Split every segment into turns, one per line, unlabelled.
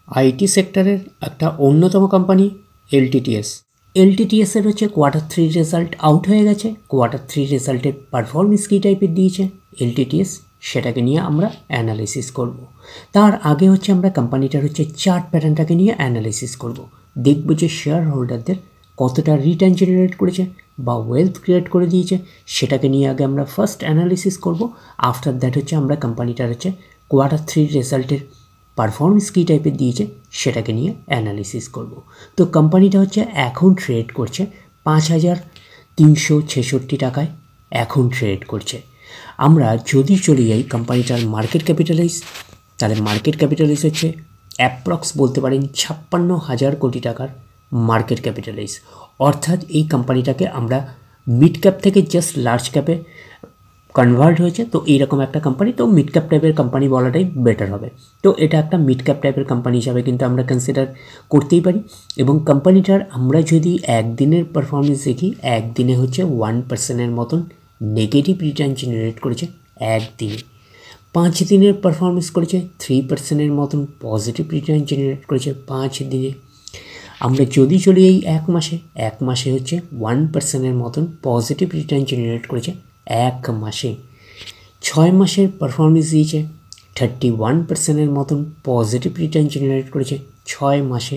IT সেক্টরের একটা অন্যতম কোম্পানি এলটিটিএস। এলটিটিএসের হচ্ছে Q3 রেজাল্ট আউট হয়ে গেছে। Q3 রেজাল্টের পারফরমেন্স কী টাইপের দিয়েছে এলটিটিএস, সেটাকে নিয়ে আমরা অ্যানালিসিস করব। তার আগে হচ্ছে আমরা কোম্পানিটার হচ্ছে চার্ট প্যাটার্নটাকে নিয়ে অ্যানালিসিস করব। দেখব যে শেয়ার হোল্ডারদের কতটা রিটার্ন জেনারেট করেছে বা ওয়েলথ ক্রিয়েট করে দিয়েছে, সেটাকে নিয়ে আগে আমরা ফার্স্ট অ্যানালিসিস করব। আফটার দ্যাট হচ্ছে আমরা কোম্পানিটার হচ্ছে Q3 রেজাল্টের পারফরমেন্স কী টাইপের দিয়েছে সেটাকে নিয়ে অ্যানালিসিস করব। তো কোম্পানিটা হচ্ছে এখন ট্রেড করছে 5,366 টাকায় এখন ট্রেড করছে। আমরা যদি চলে যাই কোম্পানিটার মার্কেট ক্যাপিটালাইজ, তাহলে মার্কেট ক্যাপিটালাইজ হচ্ছে অ্যাপ্রক্স বলতে পারেন 56,000 কোটি টাকার মার্কেট ক্যাপিটালাইজ। অর্থাৎ এই কোম্পানিটাকে আমরা মিড ক্যাপ থেকে জাস্ট লার্জ ক্যাপে কনভার্ট হয়েছে। তো এইরকম একটা কোম্পানি, তো মিড ক্যাপ টাইপের কোম্পানি বলাটাই বেটার হবে। তো এটা একটা মিড ক্যাপ টাইপের কোম্পানি হিসাবে কিন্তু আমরা কনসিডার করতেই পারি। এবং কোম্পানিটার আমরা যদি একদিনের পারফরমেন্স দেখি, একদিনে হচ্ছে 1% মতন নেগেটিভ রিটার্ন জেনারেট করেছে একদিনে। 5 দিনের পারফরমেন্স করেছে 3% মতন পজিটিভ রিটার্ন জেনারেট করেছে 5 দিনে। আমরা যদি চলি এই এক মাসে হচ্ছে 1% মতন পজিটিভ রিটার্ন জেনারেট করেছে এক মাসে। 6 মাসের পারফরমেন্স দিয়েছে 31% মতন পজিটিভ রিটার্ন জেনারেট করেছে 6 মাসে।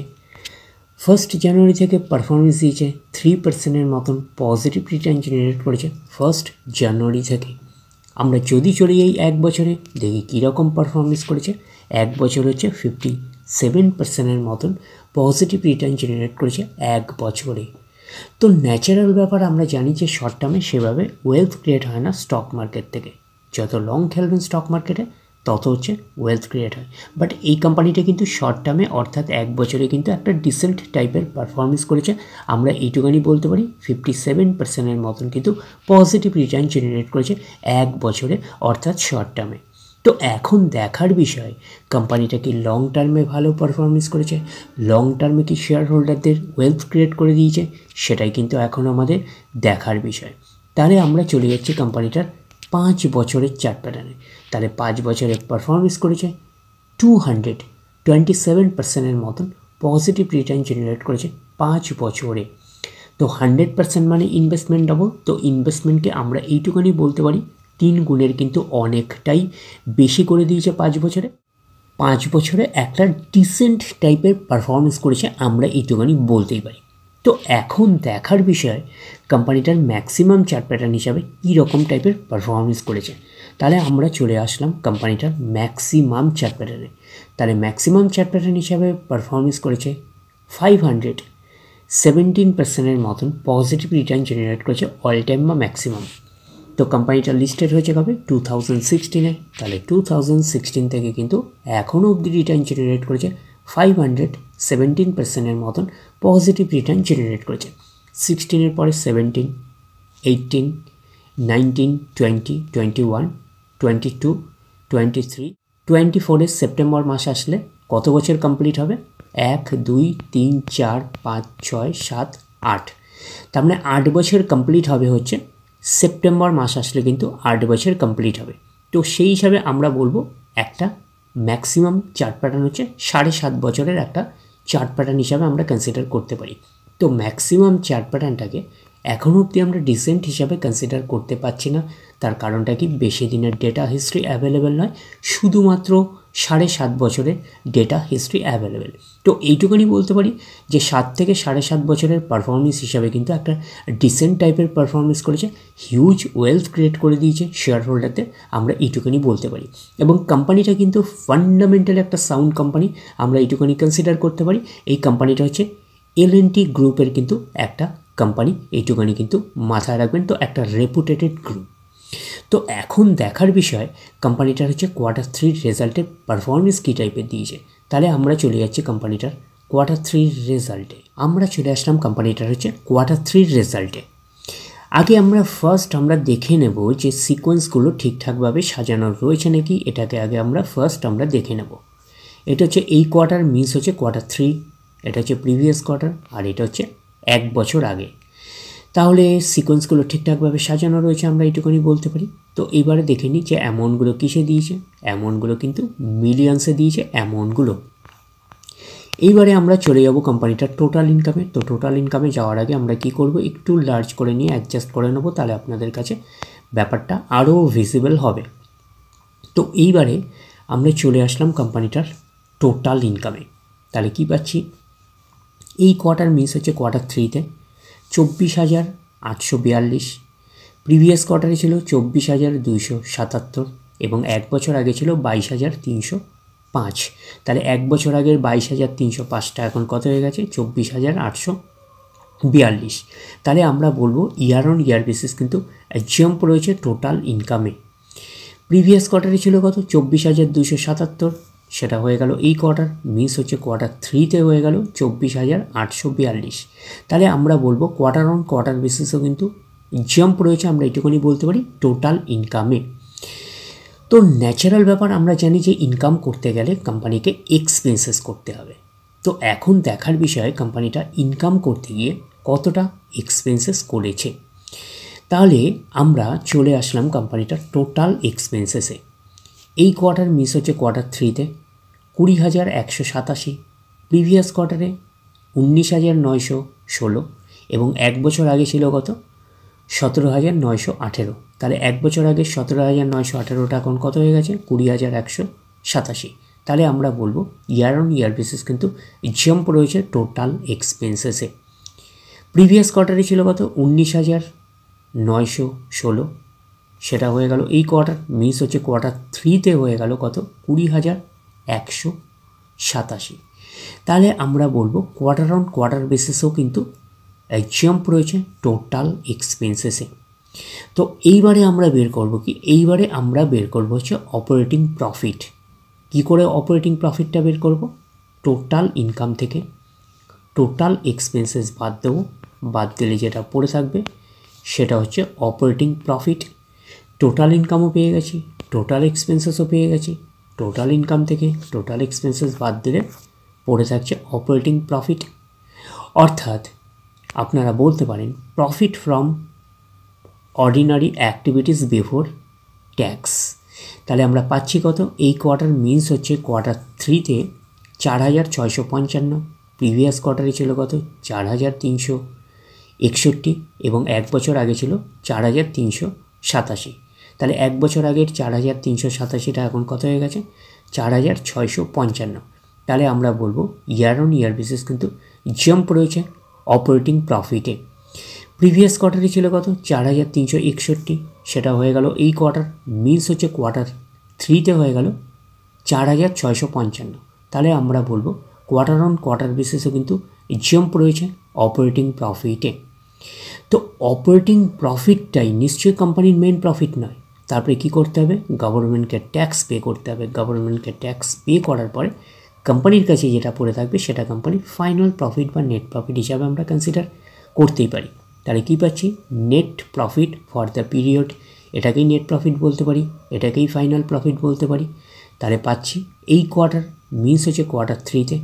1 জানুয়ারি থেকে পারফরমেন্স দিয়েছে 3% মতন পজিটিভ রিটার্ন জেনারেট করেছে 1 জানুয়ারি থেকে। আমরা যদি চলে যাই এক বছরে, দেখি কীরকম পারফরমেন্স করেছে। এক বছর হচ্ছে 57% মতন পজিটিভ রিটার্ন জেনারেট করেছে এক বছরে। তো ন্যাচারাল ব্যাপার, আমরা জানি যে শর্ট টার্মে সেভাবে ওয়েলথ ক্রিয়েট হয় না স্টক মার্কেট থেকে। যত লং খেলবেন স্টক মার্কেটে তত হচ্ছে ওয়েলথ ক্রিয়েট হয়। বাট এই কোম্পানিটা কিন্তু শর্ট টার্মে অর্থাৎ এক বছরে কিন্তু একটা ডিসেন্ট টাইপের পারফরমেন্স করেছে। আমরা এইটুখানি বলতে পারি 57% মতন কিন্তু পজিটিভ রিটার্ন জেনারেট করেছে এক বছরে অর্থাৎ শর্ট টার্মে। তো এখন দেখার বিষয় কোম্পানিটা কি লং টার্মে ভালো পারফরমেন্স করেছে, লং টার্মে কি শেয়ার হোল্ডারদের ওয়েলথ ক্রিয়েট করে দিয়েছে, সেটাই কিন্তু এখন আমাদের দেখার বিষয়। তাহলে আমরা চলে যাচ্ছি কোম্পানিটার 5 বছরের চার্ট প্যাটার্নে। তাহলে 5 বছরে পারফরমেন্স করেছে 227% মতন পজিটিভ রিটার্ন জেনারেট করেছে 5 বছরে। তো 100% মানে ইনভেস্টমেন্ট ডাবল। তো ইনভেস্টমেন্টকে আমরা এইটুখানি বলতে পারি 3 গুণের কিন্তু অনেকটাই বেশি করে দিয়েছে 5 বছরে। 5 বছরে একটা ডিসেন্ট টাইপের পারফরমেন্স করেছে, আমরা এইটুখানি বলতেই পারি। তো এখন দেখার বিষয় কোম্পানিটার ম্যাক্সিমাম চার্ট প্যাটার্ন হিসাবে কী রকম টাইপের পারফরমেন্স করেছে। তাহলে আমরা চলে আসলাম কোম্পানিটার ম্যাক্সিমাম চার্ট প্যাটার্নে। তাহলে ম্যাক্সিমাম চার্ট প্যাটার্ন হিসাবে পারফরমেন্স করেছে 517% মতন পজিটিভ রিটার্ন জেনারেট করেছে অল টাইম বা ম্যাক্সিমাম। তো কোম্পানিটা লিস্টেড হয়েছে কবে 2016-এ। তাহলে 2016 থেকে কিন্তু এখনও অবধি রিটার্ন জেনারেট করেছে 517% মতন পজিটিভ রিটার্ন জেনারেট করেছে। 16-এর পরে 17, 18, 19, 20, 21, 22, 23, 24-এর সেপ্টেম্বর মাস আসলে কত বছর কমপ্লিট হবে? 1, 2, 3, 4, 5, 6, 7, 8। তার মানে 8 বছর কমপ্লিট হবে হচ্ছে সেপ্টেম্বর মাস আসলে কিন্তু 8 বছর কমপ্লিট হবে। তো সেই হিসাবে আমরা বলবো একটা ম্যাক্সিমাম চার্ট প্যাটার্ন হচ্ছে 7.5 বছরের একটা চার্ট প্যাটার্ন হিসাবে আমরা কনসিডার করতে পারি। তো ম্যাক্সিমাম চার্ট প্যাটার্নটাকে এখনও অবধি আমরা ডিসেন্ট হিসাবে কনসিডার করতে পারছি না। তার কারণটা কি, বেশি দিনের ডেটা হিস্ট্রি অ্যাভেলেবেল নয়, শুধুমাত্র 7.5 বছরের ডেটা হিস্ট্রি অ্যাভেলেবেল। তো এইটুকুনি বলতে পারি যে 7 থেকে 7.5 বছরের পারফরমেন্স হিসাবে কিন্তু একটা ডিসেন্ট টাইপের পারফরমেন্স করেছে, হিউজ ওয়েলথ ক্রিয়েট করে দিয়েছে শেয়ার হোল্ডারদের, আমরা এইটুকুনি বলতে পারি। এবং কোম্পানিটা কিন্তু ফান্ডামেন্টাল একটা সাউন্ড কোম্পানি, আমরা এইটুকুনি কনসিডার করতে পারি। এই কোম্পানিটা হচ্ছে L&T গ্রুপের কিন্তু একটা কোম্পানি, এইটুকুনি কিন্তু মাথায় রাখবেন। তো একটা রেপুটেটেড গ্রুপ। তো এখন দেখার বিষয় কোম্পানিটার হচ্ছে Q3 রেজাল্টের পারফরমেন্স কী টাইপের দিয়েছে। তাহলে আমরা চলে যাচ্ছি কোম্পানিটার Q3 রেজাল্টে। আমরা চলে আসলাম কোম্পানিটার হচ্ছে Q3 রেজাল্টে। আগে আমরা ফার্স্ট দেখে নেব যে সিকোয়েন্সগুলো ঠিকঠাকভাবে সাজানো রয়েছে নাকি, এটাকে আগে আমরা দেখে নেব। এটা হচ্ছে এই কোয়ার্টার মিনস হচ্ছে Q3, এটা হচ্ছে প্রিভিয়াস কোয়ার্টার, আর এটা হচ্ছে এক বছর আগে। তাহলে সিকোয়েন্সগুলো ঠিকঠাকভাবে সাজানো রয়েছে, আমরা এইটুকুনি বলতে পারি। তো এবারে দেখে নিই যে অ্যামাউন্টগুলো কিসে দিয়েছে। অ্যামাউন্টগুলো কিন্তু মিলিয়ন্সে দিয়েছে অ্যামাউন্টগুলো। এইবারে আমরা চলে যাব কোম্পানিটার টোটাল ইনকামে। তো টোটাল ইনকামে যাওয়ার আগে আমরা কি করব, একটু লার্জ করে নিয়ে অ্যাডজাস্ট করে নেব, তাহলে আপনাদের কাছে ব্যাপারটা আরও ভিজিবল হবে। তো এইবারে আমরা চলে আসলাম কোম্পানিটার টোটাল ইনকামে। তাহলে কি পাচ্ছি, এই কোয়ার্টার মিস হচ্ছে কোয়ার্টার 3-তে 24,842, প্রিভিয়াস কোয়ার্টারে ছিল 24,277 এবং এক বছর আগে ছিল 22,305। তাহলে এক বছর আগের 22,305টা এখন কত হয়ে গেছে, 24,842। তাহলে আমরা বলবো ইয়ার অন ইয়ার বেসিস কিন্তু জাম্প রয়েছে টোটাল ইনকামে। প্রিভিয়াস কোয়ার্টারে ছিল কত, 24,277, সেটা হয়ে গেল এই কোয়ার্টার, মিস হচ্ছে কোয়ার্টার 3-তে হয়ে গেল 24,842। তাহলে আমরা বলবো কোয়ার্টার অন কোয়ার্টার বেসিসও কিন্তু জাম্প রয়েছে, আমরা এটুকুনি বলতে পারি টোটাল ইনকামে। তো ন্যাচারাল ব্যাপার, আমরা জানি যে ইনকাম করতে গেলে কোম্পানিকে এক্সপেন্সেস করতে হবে। তো এখন দেখার বিষয় কোম্পানিটা ইনকাম করতে গিয়ে কতটা এক্সপেন্সেস করেছে। তাহলে আমরা চলে আসলাম কোম্পানিটার টোটাল এক্সপেন্সেসে। এই কোয়ার্টার মিস হচ্ছে কোয়ার্টার 3-তে 20,187, প্রিভিয়াস কোয়ার্টারে 19,916 এবং এক বছর আগে ছিল কত, 17,918। তাহলে এক বছর আগে 17,918টা এখন কত হয়ে গেছে, 20,187। তাহলে আমরা বলবো ইয়ার অন ইয়ার বেসিস কিন্তু জাম্প রয়েছে টোটাল এক্সপেন্সেসে। প্রিভিয়াস কোয়ার্টারে ছিল কত, 19,916, সেটা হয়ে গেল এই কোয়ার্টার, মিস হচ্ছে কোয়ার্টার 3-তে হয়ে গেল কত, 20,187। তাহলে আমরা বলবো কোয়ার্টার অন কোয়ার্টার বেসিসেও কিন্তু জাম্প রয়েছে টোটাল এক্সপেন্সেসে। তো এইবারে আমরা বের করব কি, এইবারে আমরা বের করব হচ্ছে অপারেটিং প্রফিট। কি করে অপারেটিং প্রফিটটা বের করব, টোটাল ইনকাম থেকে টোটাল এক্সপেন্সেস বাদ দেবো, বাদ দিলে যেটা পড়ে থাকবে সেটা হচ্ছে অপারেটিং প্রফিট। টোটাল ইনকামও পেয়ে গেছি, টোটাল এক্সপেন্সেসও পেয়ে গেছি, টোটাল ইনকাম থেকে টোটাল এক্সপেন্সেস বাদ দিলে পড়ে থাকছে অপারেটিং প্রফিট। অর্থাৎ আপনারা বলতে পারেন profit from ordinary activities before tax. তাহলে আমরা পাচ্ছি কত, এই কোয়ার্টার মিন্স হচ্ছে কোয়ার্টার 3-তে 4,655, প্রিভিয়াস কোয়ার্টারে ছিল কত, 4,361 এবং এক বছর আগে ছিল 4,387। তাহলে এক বছর আগের 4,387টা এখন কত হয়ে গেছে, 4,655। তাহলে আমরা বলবো ইয়ার অন ইয়ার বেসিস কিন্তু জাম্প রয়েছে অপারেটিং প্রফিটে। প্রিভিয়াস কোয়ার্টারে ছিল কত, 4,361, সেটা হয়ে গেল এই কোয়ার্টার, মিন্স হচ্ছে কোয়ার্টার 3-তে হয়ে গেল 4,655। তাহলে আমরা বলবো কোয়ার্টার অন কোয়ার্টার বেসিসে কিন্তু জাম্প রয়েছে অপারেটিং প্রফিটে। তো অপারেটিং প্রফিটটাই নিশ্চয়ই কোম্পানির মেন প্রফিট নয়। তারপরে কি করতে হবে, গভর্নমেন্টকে ট্যাক্স পে করতে হবে। গভর্নমেন্টকে ট্যাক্স পে করার পরে কোম্পানির কাছে যেটা পড়ে থাকবে সেটা কোম্পানির ফাইনাল প্রফিট বা নেট প্রফিট হিসাবে আমরা কনসিডার করতেই পারি। তাহলে কী পাচ্ছি, net profit for the period, এটাকেই নেট প্রফিট বলতে পারি, এটাকেই ফাইনাল প্রফিট বলতে পারি। তাহলে পাচ্ছি এই কোয়ার্টার মিন্স হচ্ছে কোয়ার্টার 3-তে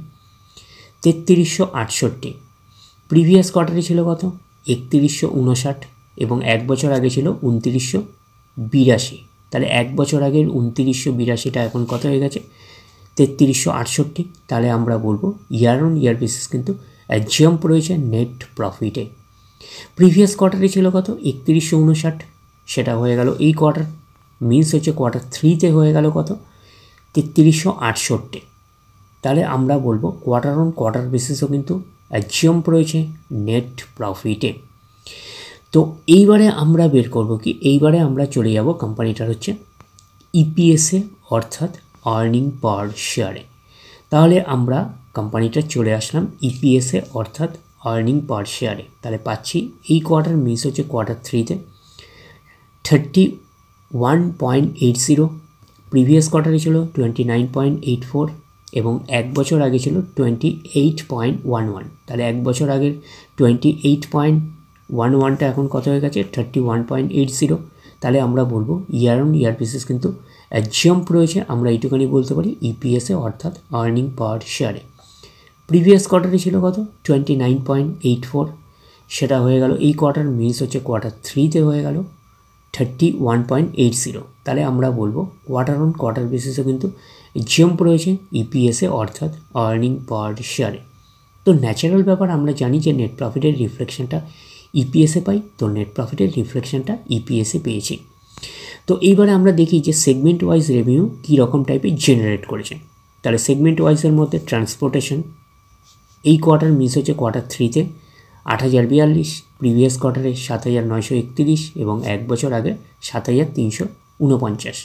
3368, প্রিভিয়াস কোয়ার্টারে ছিল কত, 3159 এবং এক বছর আগে ছিল 2982। তাহলে এক বছর আগের 2982টা এখন কত হয়ে গেছে, 3368। তাহলে আমরা বলবো ইয়ার অন ইয়ার বেসিস কিন্তু জাম্প রয়েছে নেট প্রফিটে। প্রিভিয়াস কোয়ার্টারে ছিল কত, 3159, সেটা হয়ে গেল এই কোয়ার্টার, মিন্স হচ্ছে কোয়ার্টার 3-তে হয়ে গেল কত, 3368। তাহলে আমরা বলবো কোয়ার্টার অন কোয়ার্টার বেসিসও কিন্তু জাম্প রয়েছে নেট প্রফিটে। তো এইবারে আমরা বের করব কি, এইবারে আমরা চলে যাব কোম্পানিটার হচ্ছে ইপিএসে অর্থাৎ আর্নিং পার শেয়ারে। তাহলে আমরা কোম্পানিটা চলে আসলাম ইপিএসে অর্থাৎ আর্নিং পার শেয়ারে। তাহলে পাচ্ছি এই কোয়ার্টার মিস হচ্ছে কোয়ার্টার 3-তে 31.80, প্রিভিয়াস কোয়ার্টারে ছিল 29.84 এবং এক বছর আগে ছিল 28.11। তাহলে এক বছর আগের 28.11টা এখন কত হয়ে গেছে, 31.80। তাহলে আমরা বলবো ইয়ার অন ইয়ার বেসিস কিন্তু জাম্প রয়েছে, আমরা এইটুখানি বলতে পারি ইপিএসে অর্থাৎ আর্নিং পার শেয়ারে। প্রিভিয়াস কোয়ার্টারে ছিল কত, 29.84, সেটা হয়ে গেল এই কোয়ার্টার, মিস হচ্ছে কোয়ার্টার 3-তে হয়ে গেল 31.80। তাহলে আমরা বলবো কোয়ার্টার অন কোয়ার্টার বেসিসে কিন্তু জাম্প রয়েছে ইপিএসে অর্থাৎ আর্নিং পার শেয়ারে। তো ন্যাচারাল ব্যাপার, আমরা জানি যে নেট প্রফিটের রিফ্লেকশনটা ইপিএসে পাই, তো নেট প্রফিটের রিফ্লেকশনটা ইপিএসে পেয়েছি। তো এইবারে আমরা দেখি যে সেগমেন্ট ওয়াইজ রেভিনিউ কী রকম টাইপের জেনারেট করেছে। তাহলে সেগমেন্ট ওয়াইজের মধ্যে ট্রান্সপোর্টেশন এই কোয়ার্টার মিস হচ্ছে কোয়ার্টার 3-তে 8,042, প্রিভিয়াস কোয়ার্টারে 7,931 এবং এক বছর আগে 7,349।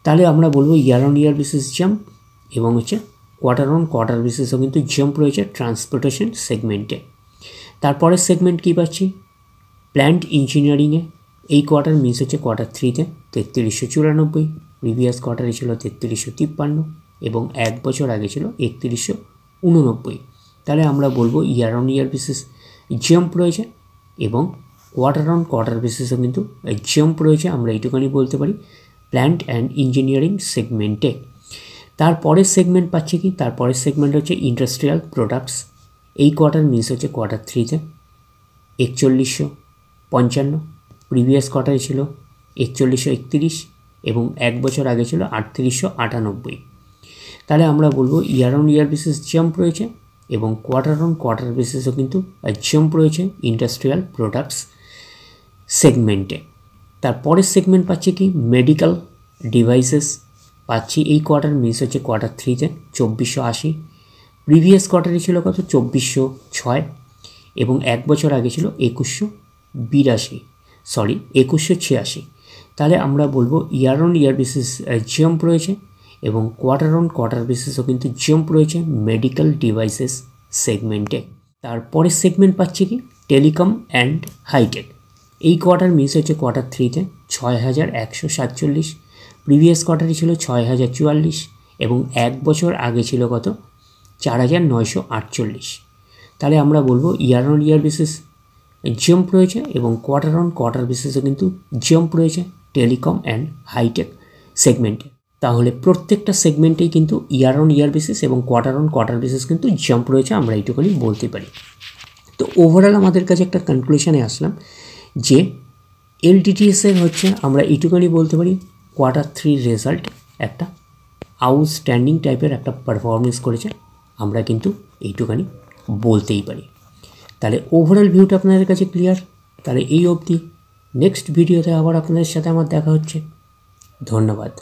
তাহলে আমরা বলবো year on year basis jump এবং হচ্ছে কোয়ার্টার অন কোয়ার্টার বেসিসও কিন্তু জাম্প রয়েছে ট্রান্সপোর্টেশন সেগমেন্টে। তারপরের সেগমেন্ট কী পাচ্ছি, প্ল্যান্ট ইঞ্জিনিয়ারিংয়ে এই কোয়ার্টার মিস হচ্ছে কোয়ার্টার 3-তে 3394, প্রিভিয়াস কোয়ার্টারে ছিল 3353 এবং এক বছর আগে ছিল 3189। তাহলে আমরা বলবো year on year basis jump রয়েছে এবং কোয়ার্টার অন কোয়ার্টার বেসিসও কিন্তু জাম্প রয়েছে, আমরা এইটুখানি বলতে পারি প্ল্যান্ট অ্যান্ড ইঞ্জিনিয়ারিং সেগমেন্টে। তারপরের সেগমেন্ট পাচ্ছি কি, তারপরের সেগমেন্ট হচ্ছে ইন্ডাস্ট্রিয়াল প্রোডাক্টস। এই কোয়ার্টার মিস হচ্ছে কোয়ার্টার 3-তে 4155, প্রিভিয়াস কোয়ার্টারে ছিল 4131 এবং এক বছর আগে ছিল 3898। তাহলে আমরা বলবো year on year basis jump রয়েছে এবং কোয়ার্টার অন কোয়ার্টার বেসিসও কিন্তু জাম্প রয়েছে ইন্ডাস্ট্রিয়াল প্রোডাক্টস সেগমেন্টে। তারপরের সেগমেন্ট পাচ্ছি কি, মেডিকেল ডিভাইসেস পাচ্ছি এই কোয়ার্টার মিস হচ্ছে কোয়ার্টার 3-তে 2480, প্রিভিয়াস কোয়ার্টারে ছিল কত 2406 এবং এক বছর আগে ছিল 2186। তাহলে আমরা বলবো year on year basis jump রয়েছে এবং কোয়ার্টার অন কোয়ার্টার বেসিসও কিন্তু জাম্প রয়েছে মেডিকেল ডিভাইসেস সেগমেন্টে। তারপরের সেগমেন্ট পাচ্ছি কি, টেলিকম অ্যান্ড হাইটেক এই কোয়ার্টার মিস হচ্ছে কোয়ার্টার 3-তে 6147, প্রিভিয়াস কোয়ার্টারে ছিল 6044 এবং এক বছর আগে ছিল কত 4948। তাহলে আমরা বলবো year on year basis jump রয়েছে এবং কোয়ার্টার অন কোয়ার্টার বেসিসও কিন্তু জাম্প রয়েছে টেলিকম অ্যান্ড হাইটেক সেগমেন্টে। তাহলে প্রত্যেকটা সেগমেন্টেই কিন্তু ইয়ার অন ইয়ার বেসিস এবং কোয়ার্টার অন কোয়ার্টার বেসিস কিন্তু জাম্প রয়েছে, আমরা এইটুকুনি বলতে পারি। তো ওভারঅল আমাদের কাছে একটা কনক্লুশনে আসলাম যে এলটিটিএসের হচ্ছে আমরা এইটুকুনি বলতে পারি কোয়ার্টার 3 রেজাল্ট একটা আউটস্ট্যান্ডিং টাইপের একটা পারফরমেন্স করেছে, আমরা কিন্তু এইটুকুনি বলতেই পারি। তাহলে ওভারঅল ভিউটা আপনাদের কাছে ক্লিয়ার। তাহলে এই অবধি, নেক্সট ভিডিওতে আবার আপনাদের সাথে আমার দেখা হচ্ছে। ধন্যবাদ।